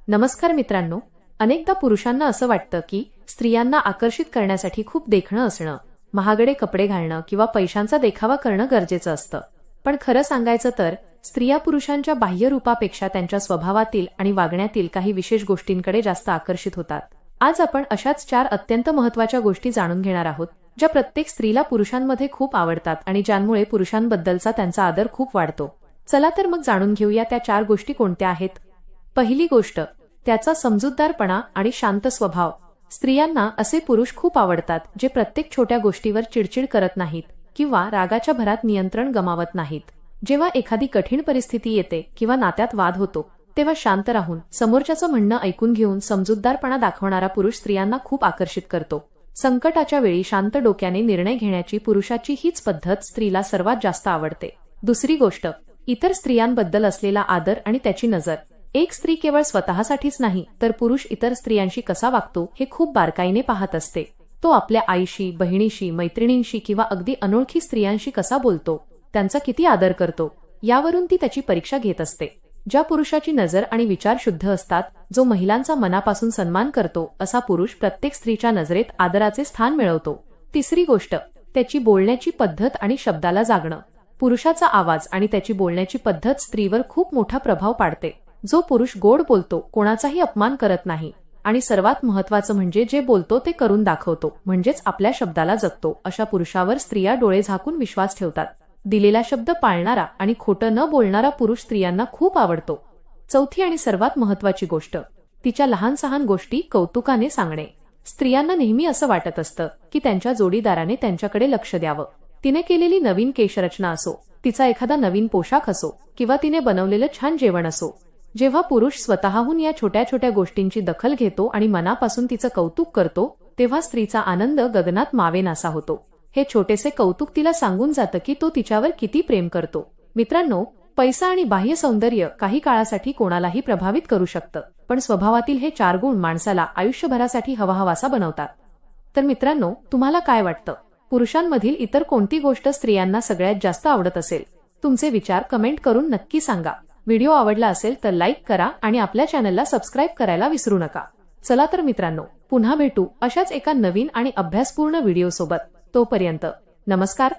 नमस्कार मित्रांनो, अनेकदा पुरुषांना असं वाटतं की स्त्रियांना आकर्षित करण्यासाठी खूप देखणं असणं, महागडे कपडे घालणं किंवा पैशांचा देखावा करणं गरजेचं असतं. पण खरं सांगायचं तर स्त्रिया पुरुषांच्या बाह्य रूपापेक्षा त्यांच्या स्वभावातील आणि वागण्यातील काही विशेष गोष्टींकडे जास्त आकर्षित होतात. आज आपण अशाच 4 अत्यंत महत्त्वाच्या गोष्टी जाणून घेणार आहोत, ज्या प्रत्येक स्त्रीला पुरुषांमध्ये खूप आवडतात आणि ज्यामुळे पुरुषांबद्दलचा त्यांचा आदर खूप वाढतो. चला तर मग जाणून घेऊया त्या 4 गोष्टी कोणत्या आहेत. पहिली गोष्ट, त्याचा समजूतदारपणा आणि शांत स्वभाव. स्त्रियांना असे पुरुष खूप आवडतात जे प्रत्येक छोट्या गोष्टीवर चिडचिड करत नाहीत किंवा रागाच्या भरात नियंत्रण गमावत नाहीत. जेव्हा एखादी कठीण परिस्थिती येते किंवा नात्यात वाद होतो, तेव्हा शांत राहून समोरच्याचं म्हणणं ऐकून घेऊन समजूतदारपणा दाखवणारा पुरुष स्त्रियांना खूप आकर्षित करतो. संकटाच्या वेळी शांत डोक्याने निर्णय घेण्याची पुरुषाची हीच पद्धत स्त्रीला सर्वात जास्त आवडते. दुसरी गोष्ट, इतर स्त्रियांबद्दल असलेला आदर आणि त्याची नजर. एक स्त्री केवळ स्वतःसाठीच नाही तर पुरुष इतर स्त्रियांशी कसा वागतो हे खूप बारकाईने पाहत असते. तो आपल्या आईशी, बहिणीशी, मैत्रिणींशी किंवा अगदी अनोळखी स्त्रियांशी कसा बोलतो, त्यांचा किती आदर करतो, यावरून ती त्याची परीक्षा घेत असते. ज्या पुरुषाची नजर आणि विचार शुद्ध असतात, जो महिलांचा मनापासून सन्मान करतो, असा पुरुष प्रत्येक स्त्रीच्या नजरेत आदराचे स्थान मिळवतो. तिसरी गोष्ट, त्याची बोलण्याची पद्धत आणि शब्दाला जागणं. पुरुषाचा आवाज आणि त्याची बोलण्याची पद्धत स्त्रीवर खूप मोठा प्रभाव पाडते. जो पुरुष गोड बोलतो, कोणाचाही अपमान करत नाही आणि सर्वात महत्त्वाचं म्हणजे जे बोलतो ते करून दाखवतो, म्हणजेच आपल्या शब्दाला जगतो, अशा पुरुषावर स्त्रिया डोळे झाकून विश्वास ठेवतात. दिलेला शब्द पाळणारा आणि खोटं न बोलणारा पुरुष स्त्रियांना खूप आवडतो. चौथी आणि सर्वात महत्त्वाची गोष्ट, तिच्या लहान सहान गोष्टी कौतुकाने सांगणे. स्त्रियांना नेहमी असं वाटत असतं की त्यांच्या जोडीदाराने त्यांच्याकडे लक्ष द्यावं. तिने केलेली नवीन केशरचना असो, तिचा एखादा नवीन पोशाख असो किंवा तिने बनवलेलं छान जेवण असो. जेव्हा पुरुष स्वतःहून या छोट्या छोट्या गोष्टींची दखल घेतो आणि मनापासून तिचं कौतुक करतो, तेव्हा स्त्रीचा आनंद गगनात मावेनासा होतो. हे छोटेसे कौतुक तिला सांगून जातं की तो तिच्यावर किती प्रेम करतो. मित्रांनो, पैसा आणि बाह्य सौंदर्य काही काळासाठी कोणालाही प्रभावित करू शकतं, पण स्वभावातील हे 4 गुण माणसाला आयुष्यभरासाठी हवाहवासा बनवतात. तर मित्रांनो, तुम्हाला काय वाटतं? पुरुषांमधील इतर कोणती गोष्ट स्त्रियांना सगळ्यात जास्त आवडत असेल? तुमचे विचार कमेंट करून नक्की सांगा. व्हिडिओ आवडला असेल तर लाईक करा आणि आपल्या चॅनलला सबस्क्राईब करायला विसरू नका. चला तर मित्रांनो, पुन्हा भेटू अशाच एका नवीन आणि अभ्यासपूर्ण व्हिडिओ सोबत. तोपर्यंत नमस्कार.